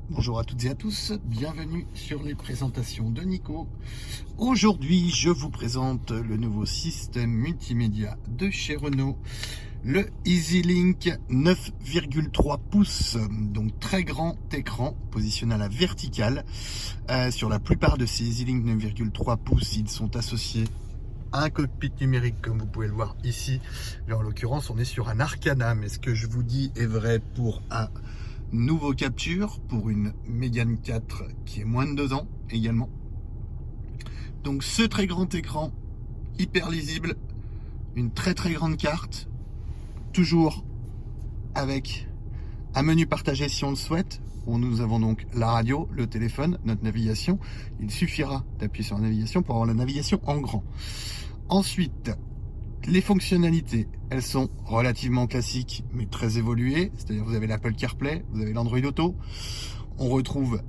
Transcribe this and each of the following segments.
Bonjour à toutes et à tous, bienvenue sur les présentations de Nico. Aujourd'hui, je vous présente le nouveau système multimédia de chez Renault, le EasyLink 9,3 pouces, donc très grand écran positionné à la verticale. Sur la plupart de ces EasyLink 9,3 pouces, ils sont associés à un cockpit numérique comme vous pouvez le voir ici. Là, en l'occurrence, on est sur un Arcana, mais ce que je vous dis est vrai pour un nouveau capture, pour une Mégane 4 qui est moins de 2 ans également. Donc ce très grand écran, hyper lisible, une très grande carte, toujours avec un menu partagé si on le souhaite, où nous avons donc la radio, le téléphone, notre navigation. Il suffira d'appuyer sur la navigation pour avoir la navigation en grand. Ensuite, les fonctionnalités, elles sont relativement classiques, mais très évoluées. C'est-à-dire vous avez l'Apple CarPlay, vous avez l'Android Auto. On retrouve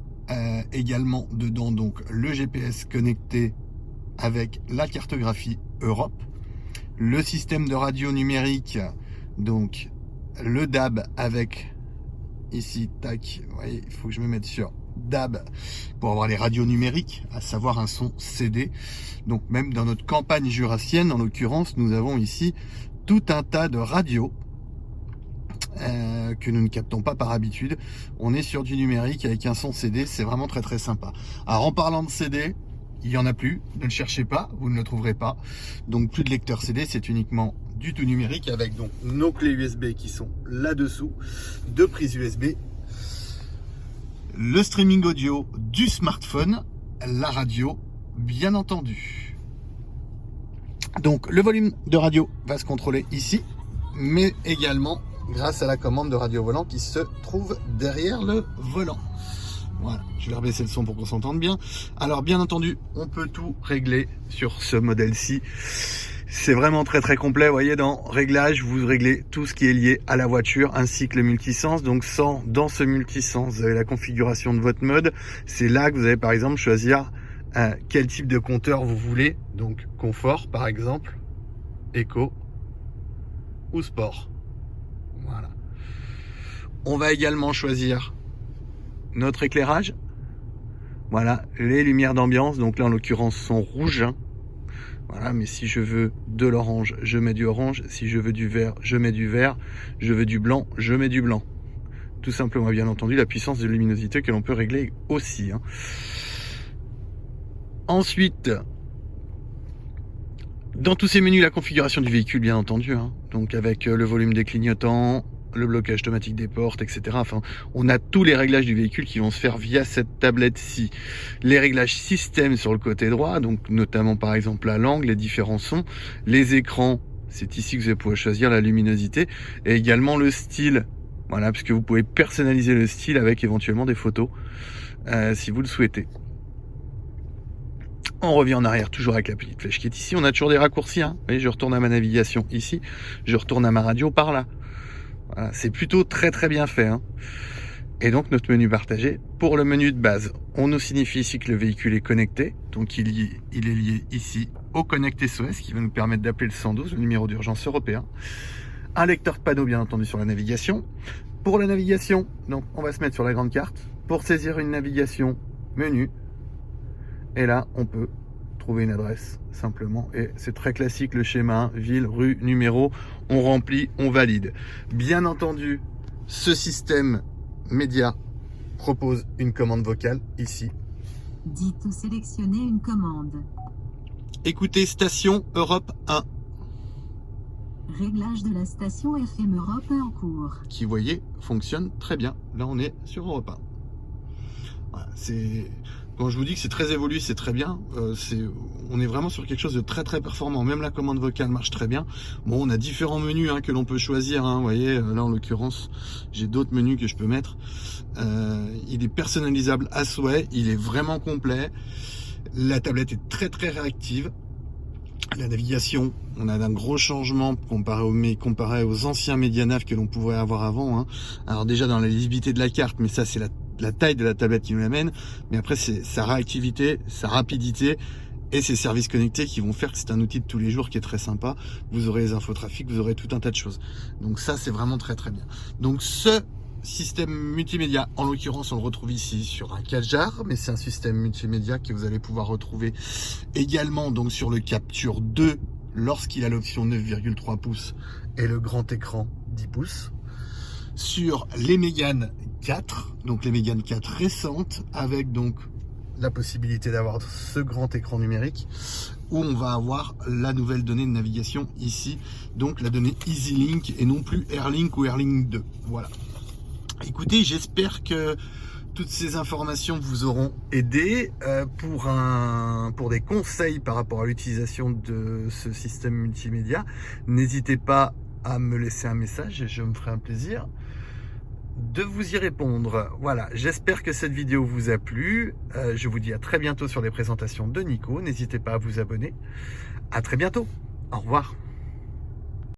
également dedans donc le GPS connecté avec la cartographie Europe, le système de radio numérique, donc le DAB avec ici, tac, vous voyez, il faut que je me mette sur DAB pour avoir les radios numériques, à savoir un son CD. Donc même dans notre campagne jurassienne, en l'occurrence, nous avons ici tout un tas de radios que nous ne captons pas par habitude. On est sur du numérique avec un son CD, c'est vraiment très sympa. Alors en parlant de CD, il n'y en a plus, ne le cherchez pas, vous ne le trouverez pas. Donc plus de lecteur CD, c'est uniquement du tout numérique avec donc nos clés USB qui sont là-dessous, deux prises USB, le streaming audio du smartphone, la radio bien entendu. Donc le volume de radio va se contrôler ici, mais également grâce à la commande de radio volant qui se trouve derrière le volant. Voilà, je vais rebaisser le son pour qu'on s'entende bien. Alors bien entendu, on peut tout régler sur ce modèle-ci. C'est vraiment très complet. Vous voyez, dans Réglages, vous réglez tout ce qui est lié à la voiture ainsi que le multisens. Donc dans ce multisens, vous avez la configuration de votre mode. C'est là que vous allez par exemple choisir quel type de compteur vous voulez. Donc confort par exemple, éco ou sport. Voilà. On va également choisir notre éclairage. Voilà, les lumières d'ambiance. Donc là en l'occurrence sont rouges. Voilà, mais si je veux de l'orange, je mets du orange. Si je veux du vert, je mets du vert. Je veux du blanc, je mets du blanc. Tout simplement, bien entendu, la puissance de luminosité que l'on peut régler aussi. Ensuite, dans tous ces menus, la configuration du véhicule, bien entendu. Donc avec le volume des clignotants, le blocage automatique des portes, etc. Enfin, on a tous les réglages du véhicule qui vont se faire via cette tablette-ci. Les réglages système sur le côté droit, donc notamment par exemple la langue, les différents sons, les écrans, c'est ici que vous allez pouvoir choisir la luminosité, et également le style. Voilà, puisque vous pouvez personnaliser le style avec éventuellement des photos, si vous le souhaitez. On revient en arrière, toujours avec la petite flèche qui est ici. On a toujours des raccourcis. Vous voyez, je retourne à ma navigation ici, je retourne à ma radio par là. Voilà, c'est plutôt très bien fait. Et donc notre menu partagé, pour le menu de base, on nous signifie ici que le véhicule est connecté. Donc il est lié ici au Connect SOS qui va nous permettre d'appeler le 112, le numéro d'urgence européen. Un lecteur de panneau bien entendu sur la navigation. Pour la navigation, donc on va se mettre sur la grande carte. Pour saisir une navigation, menu. Et là on peut trouver une adresse simplement, et c'est très classique le schéma, ville, rue, numéro, on remplit, on valide. Bien entendu, ce système média propose une commande vocale ici. Dites ou sélectionnez une commande. Écoutez station Europe 1. Réglage de la station FM Europe en cours. Qui, vous voyez, fonctionne très bien. Là on est sur Europe 1. Voilà, c'est... Quand je vous dis que c'est très évolué, c'est très bien. On est vraiment sur quelque chose de très performant. Même la commande vocale marche très bien. Bon, on a différents menus que l'on peut choisir. Vous voyez, là en l'occurrence, j'ai d'autres menus que je peux mettre. Il est personnalisable à souhait. Il est vraiment complet. La tablette est très réactive. La navigation, on a un gros changement comparé aux anciens Medianav que l'on pouvait avoir avant. Alors déjà dans la lisibilité de la carte, mais ça c'est la taille de la tablette qui nous l'amène. Mais après c'est sa réactivité, sa rapidité et ses services connectés qui vont faire que c'est un outil de tous les jours qui est très sympa. Vous aurez les infotrafics, vous aurez tout un tas de choses. Donc ça c'est vraiment très bien. Donc ce système multimédia, en l'occurrence on le retrouve ici sur un Kadjar, mais c'est un système multimédia que vous allez pouvoir retrouver également donc sur le Capture 2 lorsqu'il a l'option 9,3 pouces et le grand écran 10 pouces. Sur les Mégane 4, donc les Mégane 4 récentes, avec donc la possibilité d'avoir ce grand écran numérique où on va avoir la nouvelle donnée de navigation ici, donc la donnée EasyLink et non plus Airlink ou Airlink 2. Voilà. Écoutez, j'espère que toutes ces informations vous auront aidé pour des conseils par rapport à l'utilisation de ce système multimédia. N'hésitez pas à me laisser un message et je me ferai un plaisir de vous y répondre. Voilà, j'espère que cette vidéo vous a plu. Je vous dis à très bientôt sur les présentations de Nico. N'hésitez pas à vous abonner. À très bientôt. Au revoir.